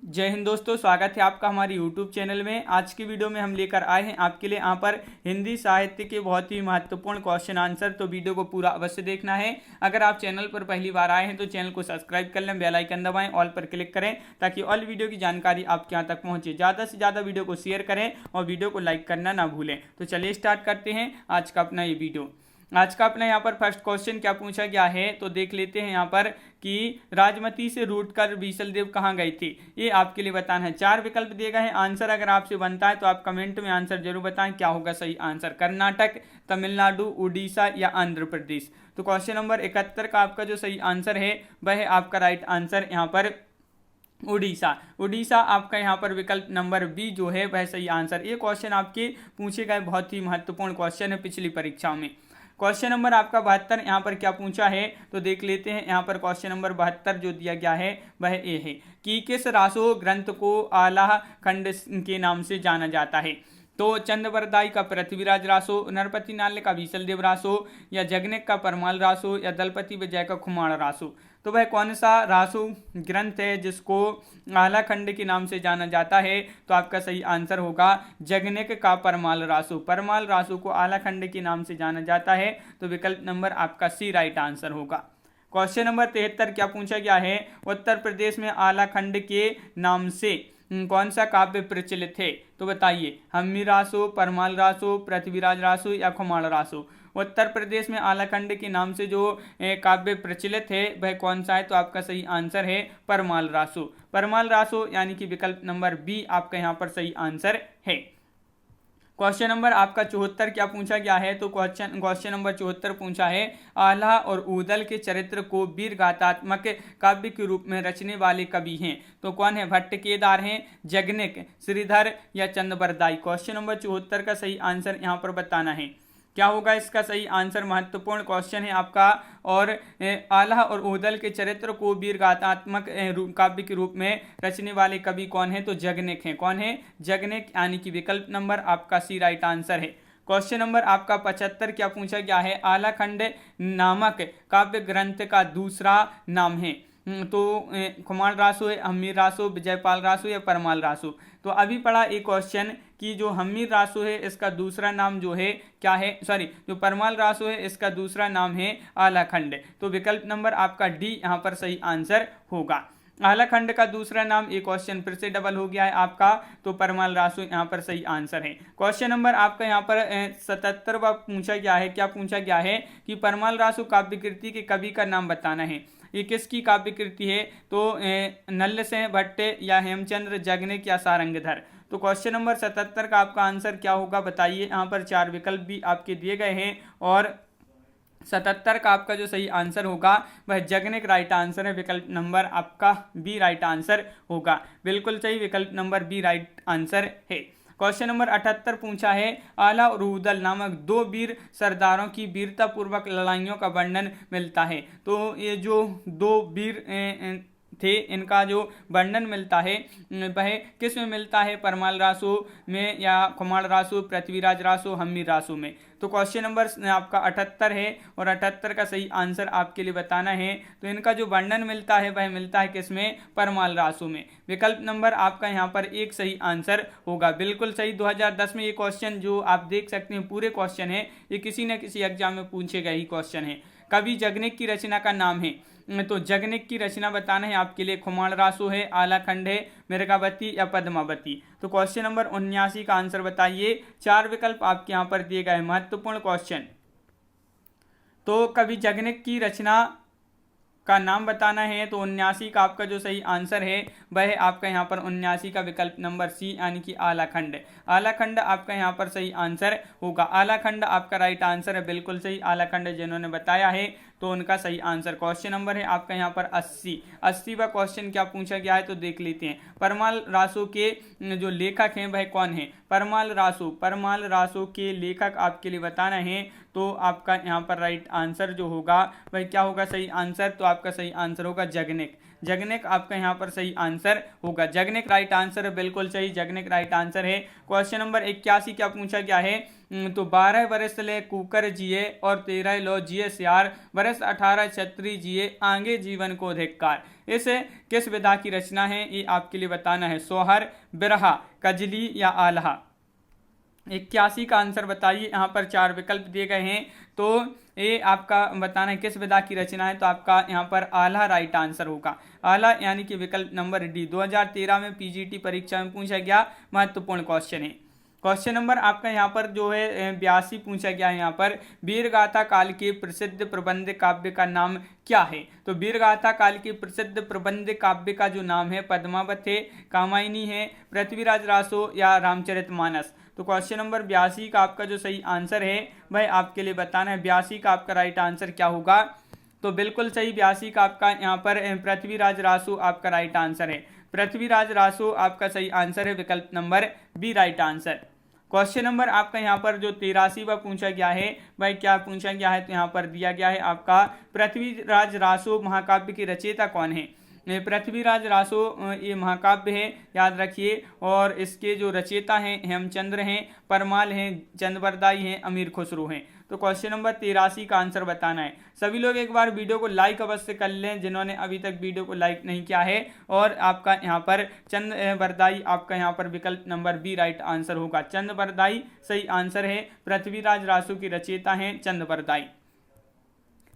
जय हिंद दोस्तों, स्वागत है आपका हमारे YouTube चैनल में। आज की वीडियो में हम लेकर आए हैं आपके लिए यहाँ पर हिंदी साहित्य के बहुत ही महत्वपूर्ण क्वेश्चन आंसर। तो वीडियो को पूरा अवश्य देखना है। अगर आप चैनल पर पहली बार आए हैं तो चैनल को सब्सक्राइब कर लें, बेल आइकन दबाएं, ऑल पर क्लिक करें ताकि ऑल वीडियो की जानकारी आपके यहाँ तक पहुँचे। ज़्यादा से ज़्यादा वीडियो को शेयर करें और वीडियो को लाइक करना ना भूलें। तो चलिए स्टार्ट करते हैं आज का अपना ये वीडियो। आज का अपना यहाँ पर फर्स्ट क्वेश्चन क्या पूछा गया है तो देख लेते हैं यहाँ पर कि राजमती से रूठकर बीसलदेव कहाँ गए थे। ये आपके लिए बताना है। 4 विकल्प दिए गए हैं। आंसर अगर आपसे बनता है तो आप कमेंट में आंसर जरूर बताएं क्या होगा सही आंसर। कर्नाटक, तमिलनाडु, उड़ीसा या आंध्र प्रदेश। तो क्वेश्चन नंबर 71 का आपका जो सही आंसर है वह है आपका राइट आंसर यहाँ पर उड़ीसा। उड़ीसा आपका यहाँ पर विकल्प नंबर बी जो है वह सही आंसर। ये क्वेश्चन आपके पूछे गए बहुत ही महत्वपूर्ण क्वेश्चन है पिछली परीक्षाओं में। क्वेश्चन नंबर आपका 72 यहाँ पर क्या पूछा है तो देख लेते हैं। यहाँ पर क्वेश्चन नंबर 72 जो दिया गया है वह ये है कि किस रासो ग्रंथ को आलाह खंड के नाम से जाना जाता है। तो चंद्रवरदाई का पृथ्वीराज रासो, नरपति नाल्य का बीसलदेव रासो या जगनेक का परमाल रासो या दलपति विजय का खुमाण रासो। तो वह कौन सा रासो ग्रंथ है जिसको आला खंड के नाम से जाना जाता है। तो आपका सही आंसर होगा जगनेक का परमाल रासो। परमाल रासो को आला खंड के नाम से जाना जाता है। तो विकल्प नंबर आपका सी राइट आंसर होगा। क्वेश्चन नंबर 73 क्या पूछा गया है। उत्तर प्रदेश में आला खंड के नाम से कौन सा काव्य प्रचलित है। तो बताइए, हम्मी रासो, परमाल रासो, पृथ्वीराज रासो या खुमाण रासो। उत्तर प्रदेश में आलाखंड के नाम से जो काव्य प्रचलित है वह कौन सा है। तो आपका सही आंसर है परमाल रासो। परमाल रासो यानी कि विकल्प नंबर बी आपका यहाँ पर सही आंसर है। क्वेश्चन नंबर आपका 74 क्या पूछा गया है तो क्वेश्चन नंबर 74 पूछा है आल्हा और ऊदल के चरित्र को वीर गाथात्मक काव्य के रूप में रचने वाले कवि हैं। तो कौन है, भट्ट केदार हैं, जगनेक, श्रीधर या चंद्रवरदाई। क्वेश्चन नंबर 74 का सही आंसर यहाँ पर बताना है। क्या होगा इसका सही आंसर। महत्वपूर्ण क्वेश्चन है आपका। और आल्हा और ऊदल के चरित्र को वीर गाथात्मक काव्य के रूप में रचने वाले कवि कौन है तो जगनेक हैं। कौन है, जगनेक यानी कि विकल्प नंबर आपका सी राइट आंसर है। क्वेश्चन नंबर आपका 75 क्या पूछा गया है। आलाखंड नामक काव्य ग्रंथ का दूसरा नाम है। तो खुमाण रासो है, हम्मीर रासो, विजयपाल रासो या परमाल रासो। तो अभी पढ़ा एक क्वेश्चन कि जो हम्मीर रासो है इसका दूसरा नाम जो है क्या है, सॉरी जो परमाल रासो है इसका दूसरा नाम है आलाखंड। तो विकल्प नंबर आपका डी यहाँ पर सही आंसर होगा। आलाखंड का दूसरा नाम एक क्वेश्चन फिर से डबल हो गया है आपका। तो परमाल रासो यहाँ पर सही आंसर है। क्वेश्चन नंबर आपका यहाँ पर 77वां पूछा गया है। क्या पूछा गया है कि परमाल रासो काव्य कृति के कवि का नाम बताना है। ये किसकी काव्य कृति है तो नल्ल सेन भट्ट या हेमचंद्र, जगनेक या सारंगधर। तो क्वेश्चन नंबर 77 का आपका आंसर क्या होगा बताइए। यहाँ पर 4 विकल्प भी आपके दिए गए हैं और 77 का आपका जो सही आंसर होगा वह जगनेक राइट आंसर है। विकल्प नंबर आपका बी राइट आंसर होगा। बिल्कुल सही, विकल्प नंबर बी राइट आंसर है। क्वेश्चन नंबर 78 पूछा है आला और ऊदल नामक 2 वीर सरदारों की वीरता पूर्वक लड़ाइयों का वर्णन मिलता है। तो ये जो 2 वीर थे इनका जो वर्णन मिलता है वह किस में मिलता है, परमाल रासो में या खुमाण रासो, पृथ्वीराज रासो, हम्मीर रासो में। तो क्वेश्चन नंबर आपका 78 है और 78 का सही आंसर आपके लिए बताना है। तो इनका जो वर्णन मिलता है वह मिलता है किसमें, परमाल रासो में। विकल्प नंबर आपका यहाँ पर एक सही आंसर होगा। बिल्कुल सही। 2010 में ये क्वेश्चन जो आप देख सकते हैं पूरे क्वेश्चन है, ये किसी न किसी एग्जाम में पूछे गए ही क्वेश्चन है। कवि जगनेक की रचना का नाम है। तो जगनेक की रचना बताना है आपके लिए। खुमाण रासो है, आलाखंड है, मिर्गावती या पद्मावती। तो क्वेश्चन नंबर 79 का आंसर बताइए। 4 विकल्प आपके यहाँ पर दिए गए। महत्वपूर्ण क्वेश्चन। तो कवि जगनेक की रचना का नाम बताना है। तो 79 का आपका जो सही आंसर है वह है आपका यहाँ पर 79 का विकल्प नंबर सी यानी कि आलाखंड। आलाखंड आपका यहाँ पर सही आंसर होगा। आलाखंड आपका राइट आंसर है। बिल्कुल सही, आलाखंड जिन्होंने बताया है तो उनका सही आंसर। क्वेश्चन नंबर है आपका यहाँ पर 80वां क्वेश्चन क्या पूछा गया है तो देख लेते हैं। परमाल रासो के जो लेखक हैं वह कौन है। परमाल रासो के लेखक आपके लिए बताना है। तो आपका यहाँ पर राइट आंसर जो होगा वह क्या होगा सही आंसर। तो आपका सही आंसर होगा जगनेक। जगनेक आपका यहाँ पर सही आंसर होगा। जगनेक राइट आंसर है, बिल्कुल सही, जगनेक राइट आंसर है। क्वेश्चन नंबर 81 क्या पूछा गया है, तो 12 बरस ले कुकर जिए और 13 लो जिए सियार, बरस 18 छत्री जिए आगे जीवन को धिक्कार। इस किस विधा की रचना है, ये आपके लिए बताना है। सोहर, बिरहा, कजली या आल्हा। 81 का आंसर बताइए। यहाँ पर 4 विकल्प दिए गए हैं, तो ये आपका बताना है किस विधा की रचना है, तो आपका यहाँ पर आल्हा राइट आंसर होगा। आल्हा यानी कि विकल्प नंबर डी 2013 में पीजीटी परीक्षा में पूछा गया महत्वपूर्ण क्वेश्चन है। क्वेश्चन नंबर आपका यहाँ पर जो है 82 पूछा गया है। यहाँ पर वीरगाथा काल के प्रसिद्ध प्रबंध काव्य का नाम क्या है, तो वीरगाथा काल के प्रसिद्ध प्रबंध काव्य का जो नाम है पद्मावत है, कामायनी है, पृथ्वीराज रासो या रामचरितमानस। तो क्वेश्चन नंबर 82 का आपका जो सही आंसर है वह आपके लिए बताना है। 82 का आपका राइट आंसर क्या होगा, तो बिल्कुल सही 82 का आपका यहाँ पर पृथ्वीराज रासो आपका राइट आंसर है। पृथ्वीराज रासो आपका सही आंसर है, विकल्प number B right answer. Question number आपका यहाँ पर जो 83वां पूछा गया है भाई क्या पूछा गया है, तो यहाँ पर दिया गया है आपका पृथ्वीराज रासो महाकाव्य की रचयिता कौन है। पृथ्वीराज रासो ये महाकाव्य है, याद रखिए, और इसके जो रचयिता हैं हेमचंद्र हैं, परमाल हैं, चंद्रबरदाई हैं, अमीर खुसरो हैं। तो क्वेश्चन नंबर 83 का आंसर बताना है। सभी लोग एक बार वीडियो को लाइक अवश्य कर लें जिन्होंने अभी तक वीडियो को लाइक नहीं किया है। और आपका यहाँ पर चंद्रबरदाई आपका यहाँ पर विकल्प नंबर बी राइट आंसर होगा। चंद्रबरदाई सही आंसर है, पृथ्वीराज रासो की रचयिता हैं चंद्रबरदाई।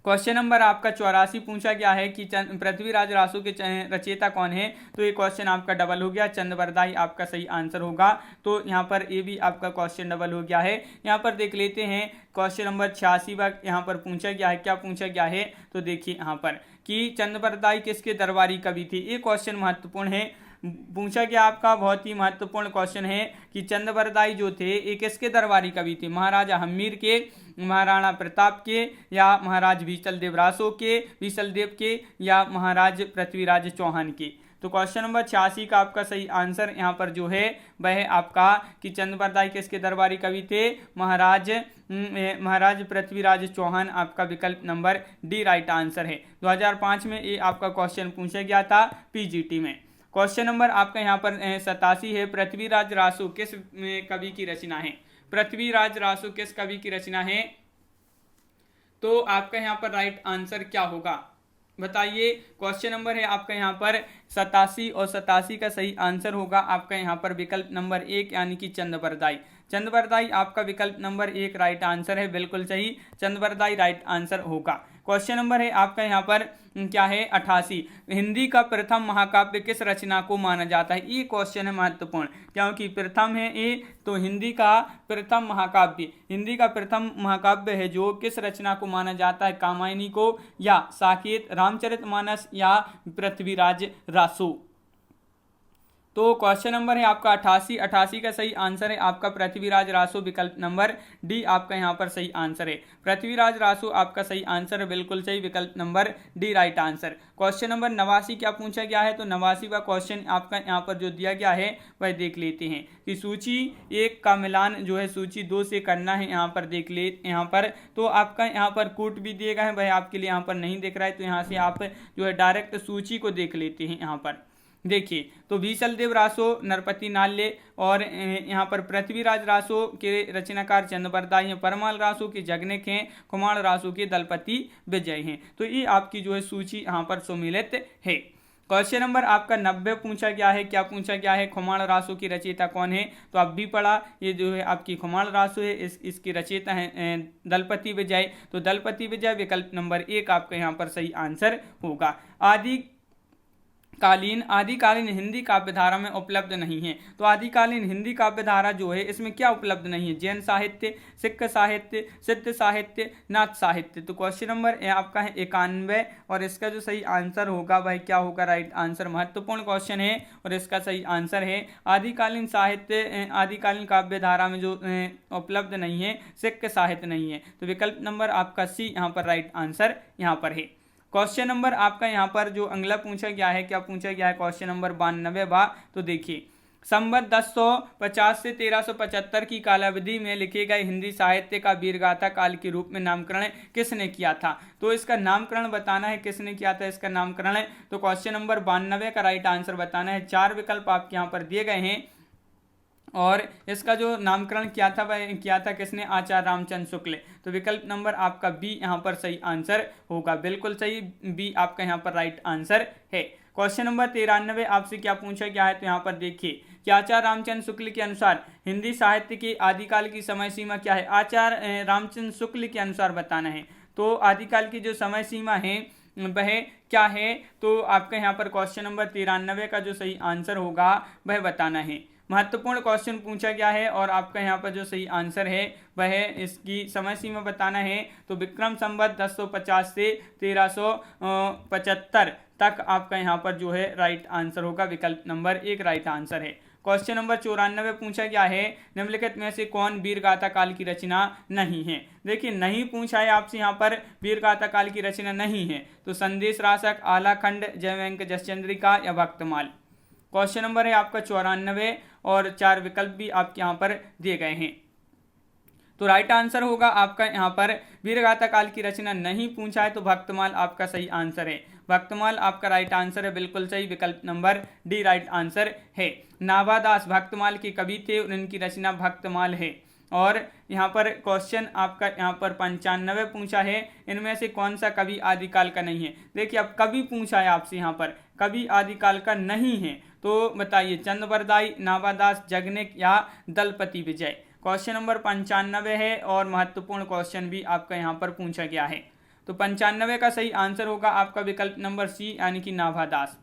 क्वेश्चन नंबर आपका 84 पूछा गया है कि पृथ्वीराज रासो के रचयिता कौन है, तो ये क्वेश्चन आपका डबल हो गया, चंद्रबरदाई आपका सही आंसर होगा। तो यहाँ पर ये भी आपका क्वेश्चन डबल हो गया है। यहाँ पर देख लेते हैं क्वेश्चन नंबर 86 यहाँ पर पूछा गया है, क्या पूछा गया है, तो देखिए यहाँ पर कि चंद्रबरदाई किसके दरबारी कवि थे। ये क्वेश्चन महत्वपूर्ण है, पूछा गया आपका बहुत ही महत्वपूर्ण क्वेश्चन है कि चंद्रबरदाई जो थे ये किसके दरबारी कवि थे, महाराजा हम्मीर के, महाराणा प्रताप के, या महाराज बीसल देव रासो के, बीसल देव के, या महाराज पृथ्वीराज चौहान के। तो क्वेश्चन नंबर 86 का आपका सही आंसर यहाँ पर जो है वह है आपका कि चंद्रबरदाई किसके दरबारी कवि थे, महाराज पृथ्वीराज चौहान आपका विकल्प नंबर डी राइट आंसर है। 2005 में ये आपका क्वेश्चन पूछा गया था पीजीटी में। क्वेश्चन नंबर आपका यहाँ पर 87 है, पृथ्वीराज रासो किस कवि की रचना है। पृथ्वीराज रासो किस कवि की रचना है, तो आपका यहाँ पर राइट आंसर क्या होगा बताइए। क्वेश्चन नंबर है आपका यहाँ पर 87 और 87 का सही आंसर होगा आपका यहाँ पर विकल्प नंबर 1 यानी कि चंद्रबरदाई। चंद्रबरदाई आपका विकल्प नंबर 1 राइट आंसर है, बिल्कुल सही, चंद्रबरदाई राइट आंसर होगा। क्वेश्चन नंबर है आपका यहाँ पर क्या है 88, हिंदी का प्रथम महाकाव्य किस रचना को माना जाता है। ये क्वेश्चन है महत्वपूर्ण क्योंकि प्रथम है ये, तो हिंदी का प्रथम महाकाव्य है जो किस रचना को माना जाता है, कामायनी को, या साकेत, रामचरितमानस, या पृथ्वीराज रासो। तो क्वेश्चन नंबर है आपका 88 का सही आंसर है आपका पृथ्वीराज रासो, विकल्प नंबर डी आपका यहाँ पर सही आंसर है। पृथ्वीराज रासो आपका सही आंसर है, बिल्कुल सही, विकल्प number D right answer. Question number 89 क्या पूछा गया है, तो 89 का क्वेश्चन आपका यहाँ पर जो दिया गया है वह देख लेते हैं कि सूची 1 का मिलान जो है सूची 2 से करना है। यहाँ पर देख ले, यहाँ पर तो आपका यहाँ पर कूट भी दिए गए हैं, वह आपके लिए यहाँ पर नहीं दिख रहा है, तो यहाँ से आप जो है डायरेक्ट सूची को देख लेते हैं। यहाँ पर देखिए तो बीसल देव रासो नरपति नाल्य, और यहाँ पर पृथ्वीराज रासो के रचनाकार चंद्रबरदाई हैं, परमाल रासो के जगनेक हैं, कुमार रासो के दलपति विजय हैं। तो ये आपकी जो है सूची यहाँ पर सम्मिलित है। क्वेश्चन नंबर आपका 90 पूछा गया है, क्या पूछा गया है, खुमाण रासो की रचयिता कौन है, तो आप भी पढ़ा, ये जो है आपकी खुमाण रासो है, इसकी रचयिता है दलपति विजय। तो दलपति विजय विकल्प नंबर 1 आपका यहाँ पर सही आंसर होगा। आदिकालीन हिंदी काव्य धारा में उपलब्ध नहीं है, तो आदिकालीन हिंदी काव्य धारा जो है इसमें क्या उपलब्ध नहीं है, जैन साहित्य, सिख साहित्य, सिद्ध साहित्य, नाथ साहित्य। तो क्वेश्चन नंबर आपका है 91 और इसका जो सही आंसर होगा वह क्या होगा, राइट आंसर। महत्वपूर्ण क्वेश्चन है और इसका सही आंसर है आदिकालीन साहित्य, आदिकालीन काव्य धारा में जो उपलब्ध नहीं है, सिख साहित्य नहीं है। तो विकल्प नंबर आपका सी यहाँ पर राइट आंसर यहाँ पर है। क्वेश्चन नंबर आपका यहाँ पर जो अगला पूछा गया है, क्या पूछा गया है, क्वेश्चन नंबर 92 तो देखिए संवत 1050 से 1375 की कालावधि में लिखे गए हिंदी साहित्य का वीरगाथा काल के रूप में नामकरण किसने किया था? तो इसका नामकरण बताना है, किसने किया था इसका नामकरण है। तो क्वेश्चन नंबर 92 का राइट आंसर बताना है। 4 विकल्प आपके यहाँ पर दिए गए हैं और इसका जो नामकरण किया था वह किया था किसने? आचार्य रामचंद्र शुक्ल। तो विकल्प नंबर आपका बी यहाँ पर सही आंसर होगा, बिल्कुल सही, बी आपका यहाँ पर राइट आंसर है। क्वेश्चन नंबर 93 आपसे क्या पूछा गया है? तो यहाँ पर देखिए कि आचार्य रामचंद्र शुक्ल के अनुसार हिंदी साहित्य के आदिकाल की समय सीमा क्या है? आचार्य रामचंद्र शुक्ल के अनुसार बताना है। तो आदिकाल की जो समय सीमा है वह क्या है? तो आपका यहाँ पर क्वेश्चन नंबर 93 का जो सही आंसर होगा वह बताना है। महत्वपूर्ण क्वेश्चन पूछा गया है और आपका यहाँ पर जो सही आंसर है वह इसकी समय सीमा बताना है। तो विक्रम संवत 1050 से 1375 तक आपका यहाँ पर जो है राइट आंसर होगा, विकल्प नंबर 1 राइट आंसर है। क्वेश्चन नंबर 94 पूछा गया है निम्नलिखित में से कौन वीरगाथा काल की रचना नहीं है? देखिए नहीं पूछा है आपसे यहाँ पर वीरगाथा काल की रचना नहीं है तो संदेश राशक, आलाखंड, जयवंक जसचंद्रिका या भक्तमाल। क्वेश्चन नंबर है आपका 94 और 4 विकल्प भी आपके यहाँ पर दिए गए हैं। तो राइट आंसर होगा आपका यहाँ पर वीरगाथा काल की रचना नहीं पूछा है तो भक्तमाल आपका सही आंसर है। भक्तमाल आपका राइट आंसर है, बिल्कुल सही, विकल्प नंबर डी राइट आंसर है। नाभादास भक्तमाल के कवि थे और इनकी रचना भक्तमाल है। और यहाँ पर क्वेश्चन आपका यहाँ पर 95 पूछा है इनमें से कौन सा कवि आदिकाल का नहीं है? देखिए अब कवि पूछा है आपसे यहाँ पर, कवि आदिकाल का नहीं है तो बताइए चंद्रवरदाई, नाभादास, जगनिक या दलपति विजय। क्वेश्चन नंबर 95 है और महत्वपूर्ण क्वेश्चन भी आपका यहाँ पर पूछा गया है। तो 95 का सही आंसर होगा आपका विकल्प नंबर सी यानी कि नाभादास।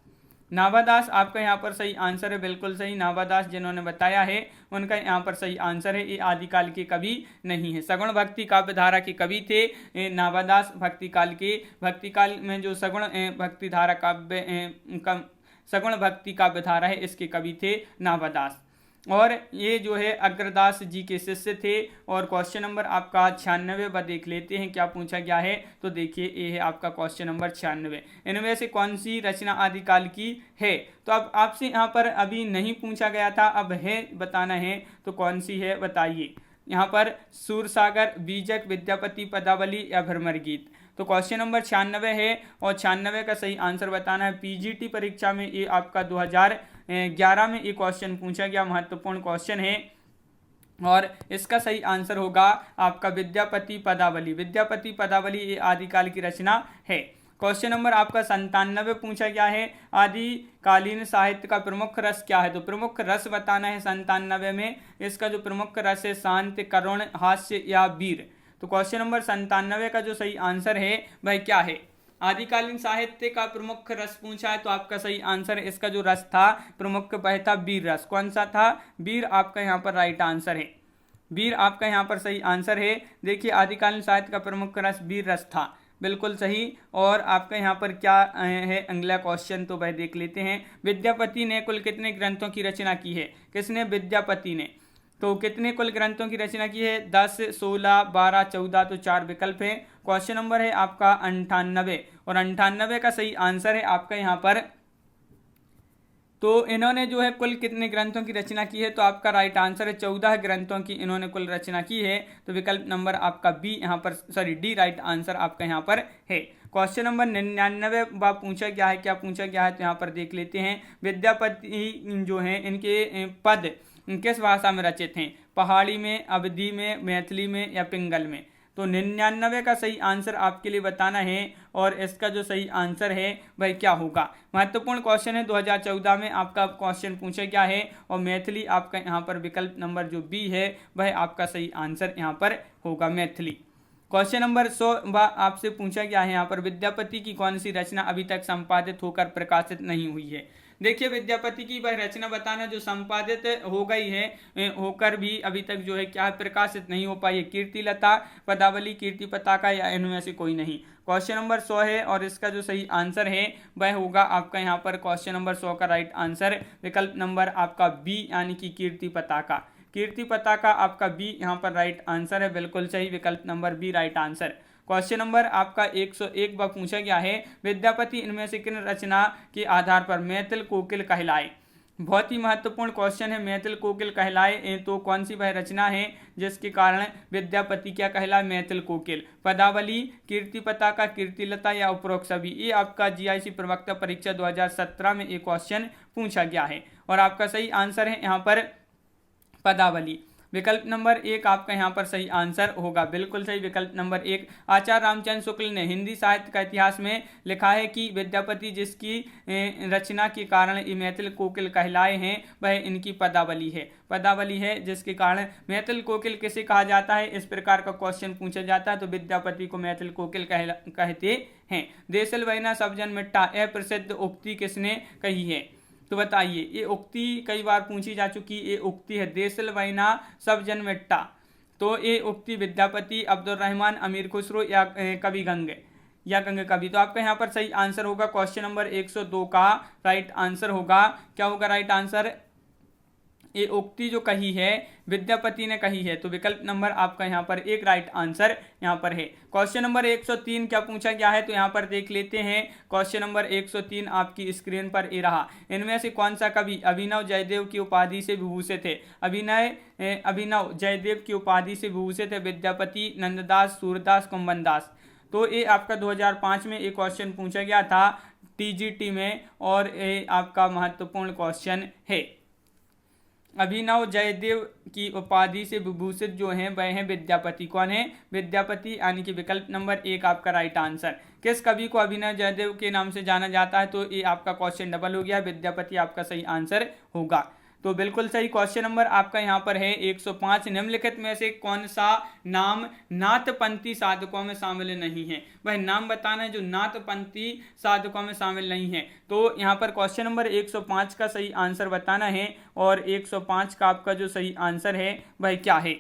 नाभादास आपका यहाँ पर सही आंसर है, बिल्कुल सही। नाभादास जिन्होंने बताया है उनका यहाँ पर सही आंसर है, ये आदिकाल के कवि नहीं है। सगुण भक्ति काव्य धारा के कवि थे नाभादास। भक्ति काल में जो सगुण भक्ति धारा सगुण भक्ति काव्य धारा है इसके कवि थे नाभादास। और ये जो है अग्रदास जी के शिष्य थे। और क्वेश्चन नंबर आपका 96 देख लेते हैं क्या पूछा गया है। तो देखिए ये है आपका क्वेश्चन नंबर 96, इनमें से कौन सी रचना आदिकाल की है? तो अब आपसे यहाँ पर अभी नहीं पूछा गया था, अब है बताना है तो कौन सी है बताइए। यहाँ पर सूरसागर, बीजक, विद्यापति, पदावली या भ्रमर गीत। तो क्वेश्चन नंबर 96 है और 96 का सही आंसर बताना है। पीजीटी परीक्षा में ये आपका 2011 में ये क्वेश्चन पूछा गया, महत्वपूर्ण क्वेश्चन है और इसका सही आंसर होगा आपका विद्यापति पदावली। विद्यापति पदावली ये आदिकाल की रचना है। क्वेश्चन नंबर आपका 97 पूछा गया है आदिकालीन साहित्य का प्रमुख रस क्या है? तो प्रमुख रस बताना है 97 में। इसका जो प्रमुख रस है शांति, करुण, हास्य या वीर। तो क्वेश्चन नंबर 97 का जो सही आंसर है वह क्या है? आदिकालीन साहित्य का प्रमुख रस पूछा है तो आपका सही आंसर है, इसका जो रस था प्रमुख वह था वीर रस। कौन सा था? वीर आपका यहाँ पर राइट आंसर है। वीर आपका यहाँ पर सही आंसर है। देखिए आदिकालीन साहित्य का प्रमुख रस वीर रस था, बिल्कुल सही। और आपका यहाँ पर क्या है अगला क्वेश्चन तो वह देख लेते हैं। विद्यापति ने कुल कितने ग्रंथों की रचना की है? किसने? विद्यापति ने। तो कितने कुल ग्रंथों की रचना की है? 10, 16, 12, 14। तो 4 विकल्प है। क्वेश्चन नंबर है आपका 98 और 98 का सही आंसर है आपका यहाँ पर। तो इन्होंने जो है कुल कितने ग्रंथों की रचना की है? तो आपका राइट आंसर है 14 ग्रंथों की इन्होंने कुल रचना की है। तो विकल्प नंबर आपका बी यहाँ पर डी राइट आंसर आपका यहाँ पर है। क्वेश्चन नंबर 99 पूछा गया है, क्या पूछा गया है? तो यहाँ पर देख लेते हैं। विद्यापति जो हैं इनके पद किस भाषा में रचित हैं? पहाड़ी में, अवधी में, मैथिली में या पिंगल में। तो 99 का सही आंसर आपके लिए बताना है और इसका जो सही आंसर है वह क्या होगा। महत्वपूर्ण क्वेश्चन है, 2014 में आपका क्वेश्चन पूछा गया है और मैथिली आपका यहाँ पर विकल्प नंबर जो बी है वह आपका सही आंसर यहाँ पर होगा, मैथिली। क्वेश्चन नंबर 100 आपसे पूछा गया है यहाँ पर विद्यापति की कौन सी रचना अभी तक संपादित होकर प्रकाशित नहीं हुई है? देखिए विद्यापति की वह रचना बताना जो संपादित हो गई है होकर भी अभी तक जो है क्या प्रकाशित नहीं हो पाई है। कीर्तिलता, पदावली, कीर्ति पताका या इनमें से कोई नहीं। क्वेश्चन नंबर 100 है और इसका जो सही आंसर है वह होगा आपका यहाँ पर क्वेश्चन नंबर 100 का राइट आंसर विकल्प नंबर आपका बी यानी कि कीर्ति पताका। कीर्ति पताका आपका बी यहाँ पर राइट आंसर है, बिल्कुल सही, विकल्प number B right answer. Question number आपका 101 पूछा गया है विद्यापति इनमें से किन रचना के आधार पर मैथिल कोकिल कहलाए? बहुत ही महत्वपूर्ण क्वेश्चन है। मैथिल कोकिल कहलाए तो कौन सी वह रचना है जिसके कारण विद्यापति क्या कहलाए? मैथिल कोकिल। पदावली, कीर्ति पताका, कीर्तिलता या उपरोक्त सभी। ये आपका जीआईसी प्रवक्ता परीक्षा 2017 में एक क्वेश्चन पूछा गया है और आपका सही आंसर है यहाँ पर पदावली। विकल्प नंबर 1 आपका यहाँ पर सही आंसर होगा, बिल्कुल सही विकल्प नंबर 1। आचार्य रामचंद्र शुक्ल ने हिंदी साहित्य का इतिहास में लिखा है कि विद्यापति जिसकी रचना के कारण ये मैथिल कोकिल कहलाए हैं वह इनकी पदावली है। पदावली है जिसके कारण मैथिल कोकिल किसे कहा जाता है, इस प्रकार का क्वेश्चन पूछा जाता है तो विद्यापति को मैथिल कोकिल कहते हैं। देसल वैना सब जन मिट्टा, यह प्रसिद्ध उक्ति किसने कही है? तो बताइए, ये उक्ति कई बार पूछी जा चुकी ये उक्ति है, देसल वैना सब जन मिट्टा। तो ये उक्ति विद्यापति, अब्दुल रहमान, अमीर खुसरो या कवि गंग या गंग कवि। तो आपका यहाँ पर सही आंसर होगा क्वेश्चन नंबर 102 का राइट आंसर होगा। क्या होगा राइट आंसर? ये उक्ति जो कही है विद्यापति ने कही है, तो विकल्प नंबर आपका यहाँ पर एक राइट आंसर यहाँ पर है। क्वेश्चन नंबर 103 क्या पूछा गया है तो यहाँ पर देख लेते हैं। क्वेश्चन नंबर 103 आपकी स्क्रीन पर ये रहा। इनमें से कौन सा कवि अभिनव जयदेव की उपाधि से विभूषित है? अभिनव जयदेव की उपाधि से विभूषित है विद्यापति, नंददास, सूरदास, कुंभनदास। तो ये आपका 2005 में एक क्वेश्चन पूछा गया था टीजीटी में और ये आपका महत्वपूर्ण क्वेश्चन है। अभिनव जयदेव की उपाधि से विभूषित जो हैं वह हैं विद्यापति। कौन है? विद्यापति, यानी कि विकल्प नंबर 1 आपका राइट आंसर। किस कवि को अभिनव जयदेव के नाम से जाना जाता है? तो ये आपका क्वेश्चन डबल हो गया, विद्यापति आपका सही आंसर होगा। तो बिल्कुल सही। क्वेश्चन नंबर आपका यहाँ पर है 105। निम्नलिखित में से कौन सा नाम नाथपंथी साधकों में शामिल नहीं है? वह नाम बताना है जो नाथपंथी साधकों में शामिल नहीं है। तो यहाँ पर क्वेश्चन नंबर 105 का सही आंसर बताना है और 105 का आपका जो सही आंसर है वह क्या है?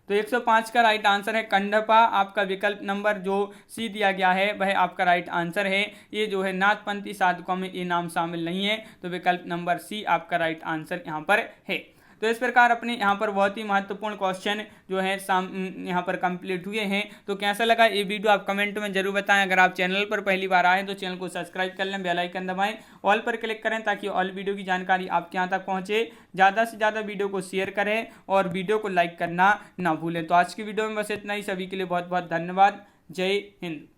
तो 105 का राइट आंसर है कंडपा। आपका विकल्प नंबर जो सी दिया गया है वह आपका राइट आंसर है। ये जो है नाथपंथी साधकों में ये नाम शामिल नहीं है, तो विकल्प नंबर सी आपका राइट आंसर यहाँ पर है। तो इस प्रकार अपने यहाँ पर बहुत ही महत्वपूर्ण क्वेश्चन जो है यहाँ पर कंप्लीट हुए हैं। तो कैसा लगा ये वीडियो आप कमेंट में जरूर बताएं। अगर आप चैनल पर पहली बार आए तो चैनल को सब्सक्राइब कर लें, बेल आइकन दबाएं, ऑल पर क्लिक करें ताकि ऑल वीडियो की जानकारी आपके यहाँ तक पहुँचे। ज़्यादा से ज़्यादा वीडियो को शेयर करें और वीडियो को लाइक करना ना भूलें। तो आज की वीडियो में बस इतना ही। सभी के लिए बहुत बहुत धन्यवाद। जय हिंद।